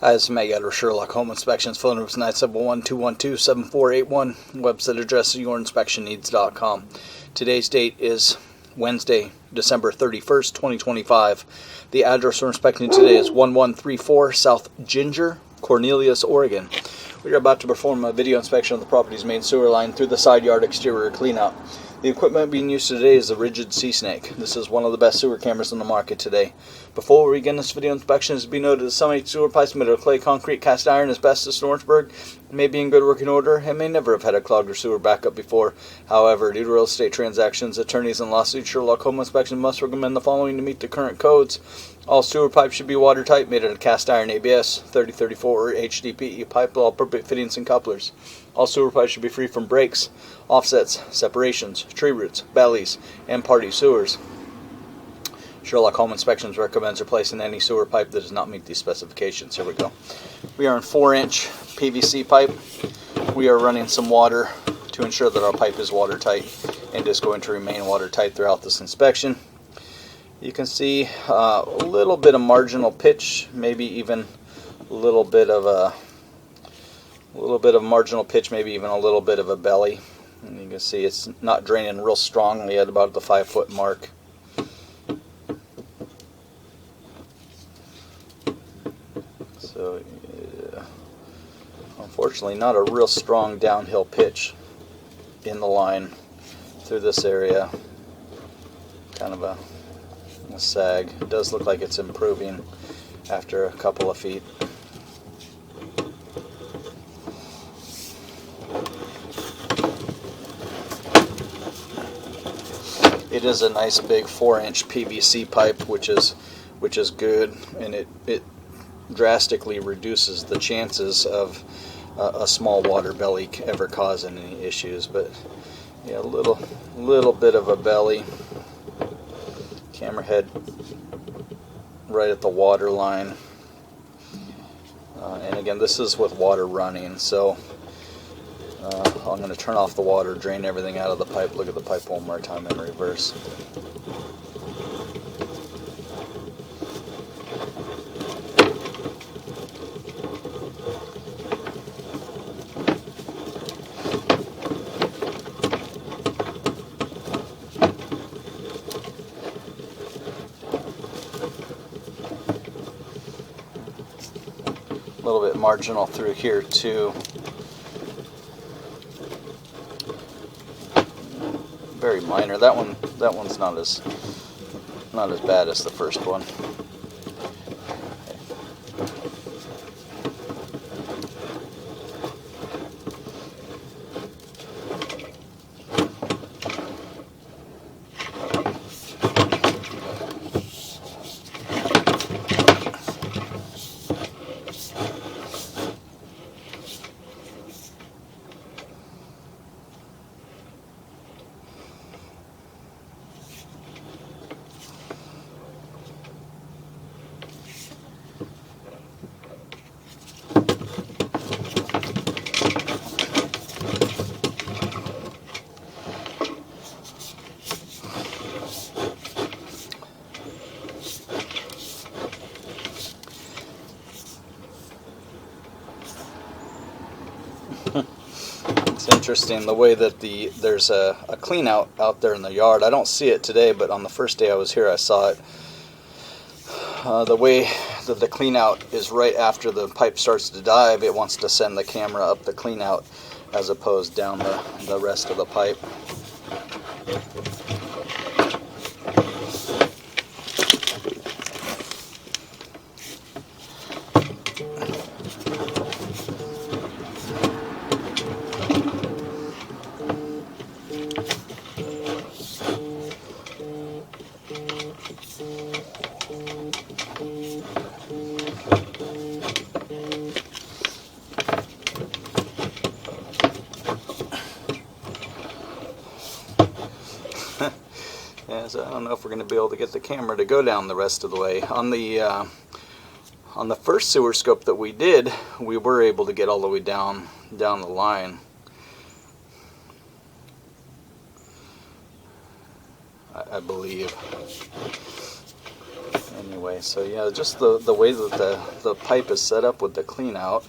Hi, this is Matt Yetter, Sherlock Home Inspections. Phone number is 971-212-7481. Website address is yourinspectionneeds.com. Today's date is Wednesday, December 31st, 2025. The address we're inspecting today is 1134 South Ginger, Cornelius, Oregon. We are about to perform a video inspection of the property's main sewer line through the side yard exterior cleanout. The equipment being used today is the Rigid Sea Snake. This is one of the best sewer cameras on the market today. Before we begin this video inspection, it is to be noted that some of the sewer pipes made of clay, concrete, cast iron, asbestos, and Orangeburg may be in good working order and may never have had a clogged or sewer backup before. However, due to real estate transactions, attorneys, and lawsuits, Sherlock Home Inspection must recommend the following to meet the current codes. All sewer pipes should be watertight, made out of cast iron ABS, 3034 or HDPE pipe, all appropriate fittings and couplers. All sewer pipes should be free from breaks, offsets, separations, tree roots, bellies, and party sewers. Sherlock Home Inspections recommends replacing any sewer pipe that does not meet these specifications. Here we go. We are in 4-inch PVC pipe. We are running some water to ensure that our pipe is watertight and is going to remain watertight throughout this inspection. You can see a little bit of marginal pitch, maybe even a little bit of marginal pitch, maybe even a little bit of a belly. And you can see it's not draining real strongly at about the 5-foot mark. So, unfortunately, not a real strong downhill pitch in the line through this area. Kind of a sag. It does look like it's improving after a couple of feet. It is a nice big 4-inch PVC pipe, which is good, and it drastically reduces the chances of a small water belly ever causing any issues. But yeah, a little bit of a belly. Camera head right at the water line, and again, this is with water running, so I'm going to turn off the water, drain everything out of the pipe. Look at the pipe one more time in reverse. A little bit marginal through here too. Very minor. That one's not as bad as the first one. It's interesting the way that there's a clean out there in the yard. I don't see it today, but on the first day I was here I saw it. The way that the clean out is right after the pipe starts to dive, it wants to send the camera up the clean out as opposed down the rest of the pipe. As I don't know if we're going to be able to get the camera to go down the rest of the way. On the first sewer scope that we did, we were able to get all the way down the line. I believe. Anyway, so yeah, just the way that the pipe is set up with the clean out.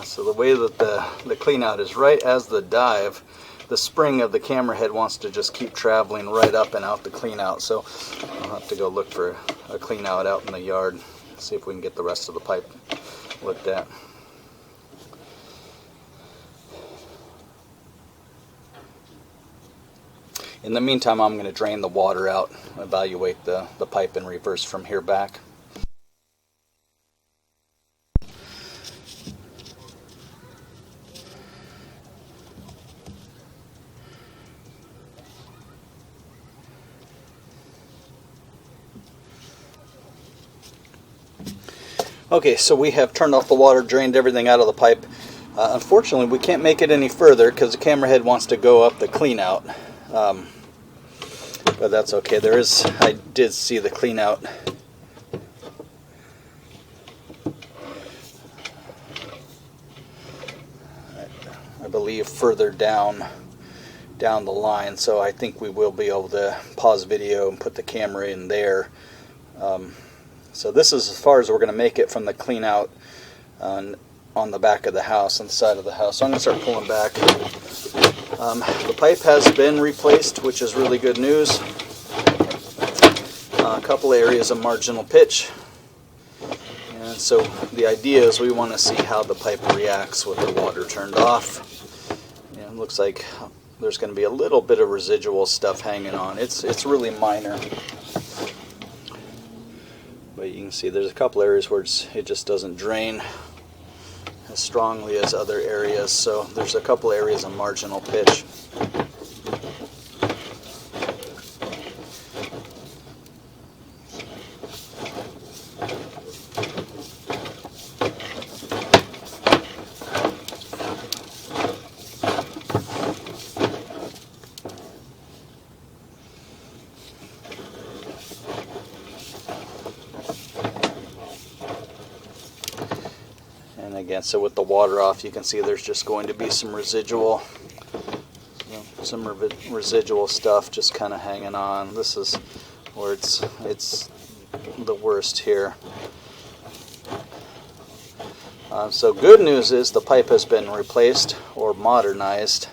So the way that the clean out is right as the dive, the spring of the camera head wants to just keep traveling right up and out the clean out. So I'll have to go look for a clean out in the yard, see if we can get the rest of the pipe looked at. In the meantime, I'm going to drain the water out, evaluate the pipe in reverse from here back. Okay, so we have turned off the water, drained everything out of the pipe. Unfortunately, we can't make it any further because the camera head wants to go up the clean out. But that's okay. I did see the clean out. I believe further down the line, so I think we will be able to pause video and put the camera in there. So this is as far as we're going to make it from the clean out on the back of the house, on the side of the house. So I'm going to start pulling back. The pipe has been replaced, which is really good news. A couple areas of marginal pitch. And so the idea is we want to see how the pipe reacts with the water turned off. And it looks like there's going to be a little bit of residual stuff hanging on. It's really minor. But you can see there's a couple areas where it just doesn't drain as strongly as other areas. So there's a couple areas of marginal pitch. And again, so with the water off, you can see there's just going to be some residual, residual stuff just kind of hanging on. This is where it's the worst here. So good news is the pipe has been replaced or modernized.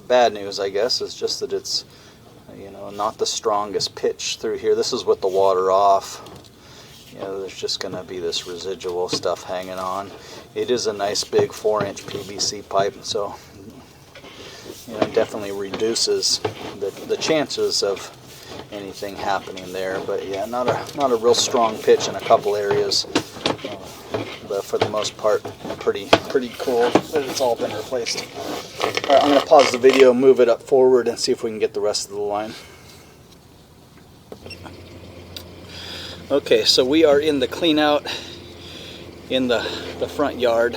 Bad news, I guess, is just that it's not the strongest pitch through here. This is with the water off. There's just going to be this residual stuff hanging on. It is a nice big 4-inch PVC pipe, so it definitely reduces the chances of anything happening there. But yeah, not a real strong pitch in a couple areas, but for the most part, pretty cool that it's all been replaced. All right, I'm going to pause the video, move it up forward, and see if we can get the rest of the line. Okay, so we are in the clean out in the front yard.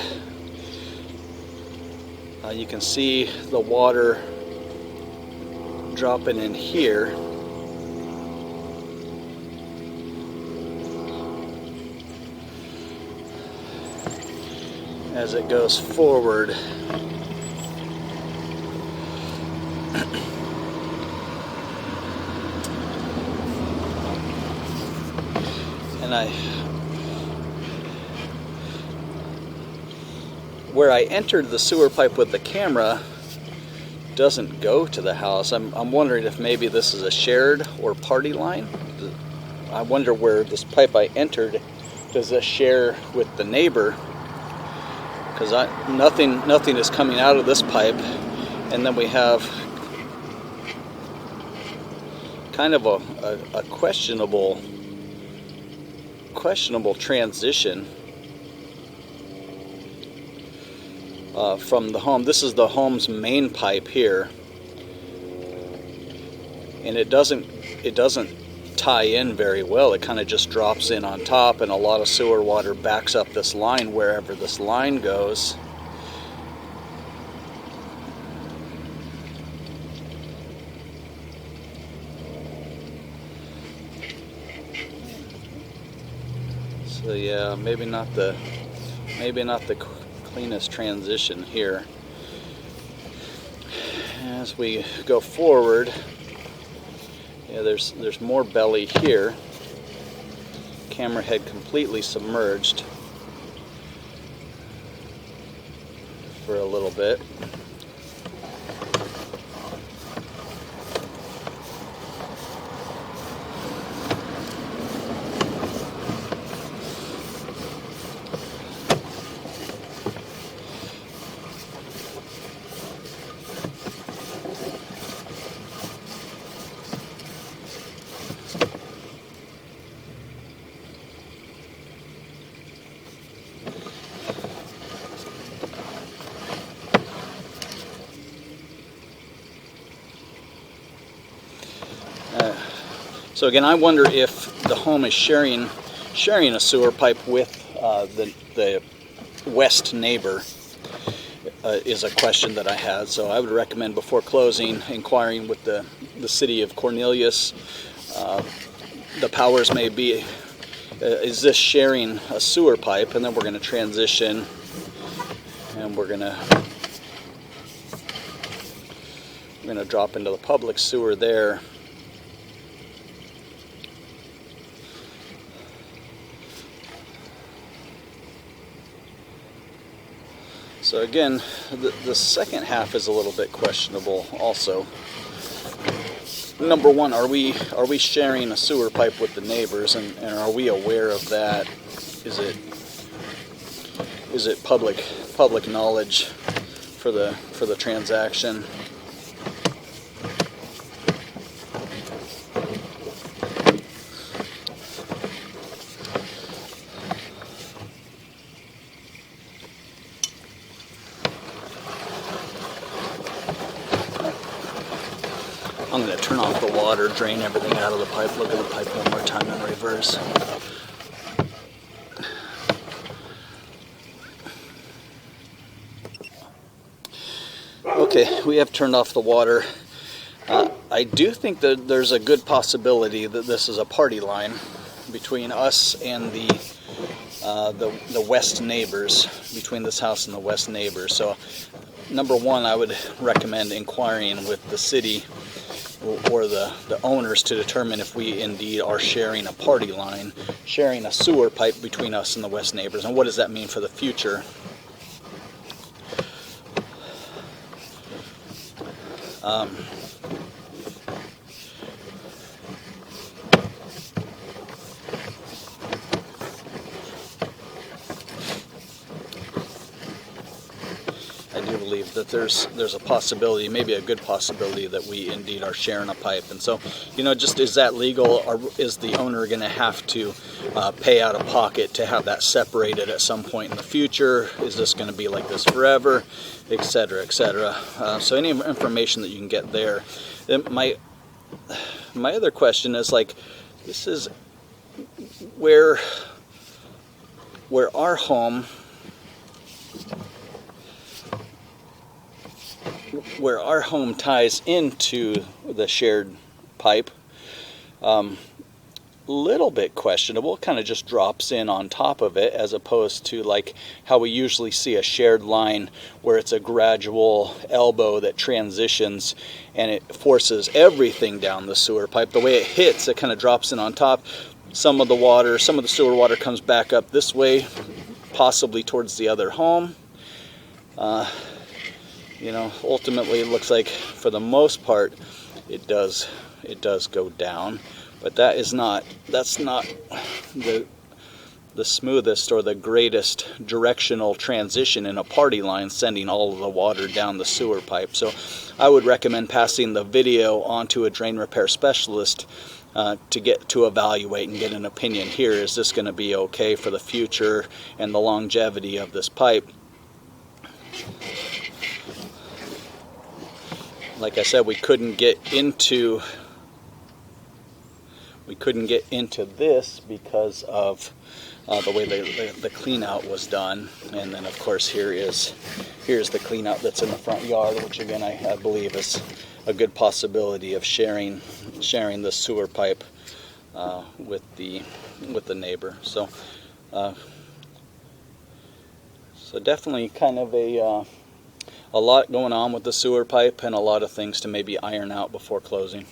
You can see the water dropping in here. as it goes forward. And where I entered the sewer pipe with the camera doesn't go to the house. I'm wondering if maybe this is a shared or party line. I wonder where this pipe I entered, does this share with the neighbor? Because nothing is coming out of this pipe, and then we have kind of a questionable transition from the home. This is the home's main pipe here, and it doesn't tie in very well. It kind of just drops in on top, and a lot of sewer water backs up this line wherever this line goes. So yeah, maybe not the cleanest transition here. As we go forward, yeah, there's more belly here. Camera head completely submerged for a little bit. So again, I wonder if the home is sharing a sewer pipe with the west neighbor. Is a question that I had. So I would recommend, before closing, inquiring with the city of Cornelius. The powers may be, is this sharing a sewer pipe? And then we're going to transition, and we're going to drop into the public sewer there. So again, the second half is a little bit questionable also. Number one, are we sharing a sewer pipe with the neighbors, and are we aware of that? Is it public knowledge for the transaction? I'm going to turn off the water, drain everything out of the pipe, look at the pipe one more time in reverse. Okay, we have turned off the water. I do think that there's a good possibility that this is a party line between us and the west neighbors, between this house and the west neighbors. So, number one, I would recommend inquiring with the city or the owners to determine if we indeed are sharing a party line, sharing a sewer pipe between us and the west neighbors, and what does that mean for the future. I do believe that there's a possibility, maybe a good possibility, that we indeed are sharing a pipe. And so, just, is that legal, or is the owner going to have to pay out of pocket to have that separated at some point in the future? Is this going to be like this forever, etc., etc.? So any information that you can get there. My other question is, like, this is where our home, ties into the shared pipe. little bit questionable. It kind of just drops in on top of it, as opposed to like how we usually see a shared line where it's a gradual elbow that transitions and it forces everything down the sewer pipe. The way it hits, it kind of drops in on top. Some of the sewer water comes back up this way, possibly towards the other home. You know, ultimately it looks like for the most part it does go down, but that's not the smoothest or the greatest directional transition in a party line, sending all of the water down the sewer pipe. So I would recommend passing the video on to a drain repair specialist to evaluate and get an opinion here. Is this going to be okay for the future and the longevity of this pipe? Like I said, we couldn't get into this because of the way the clean out was done. And then of course here's the clean out that's in the front yard, which again I believe is a good possibility of sharing the sewer pipe with the neighbor. So definitely kind of a lot going on with the sewer pipe, and a lot of things to maybe iron out before closing.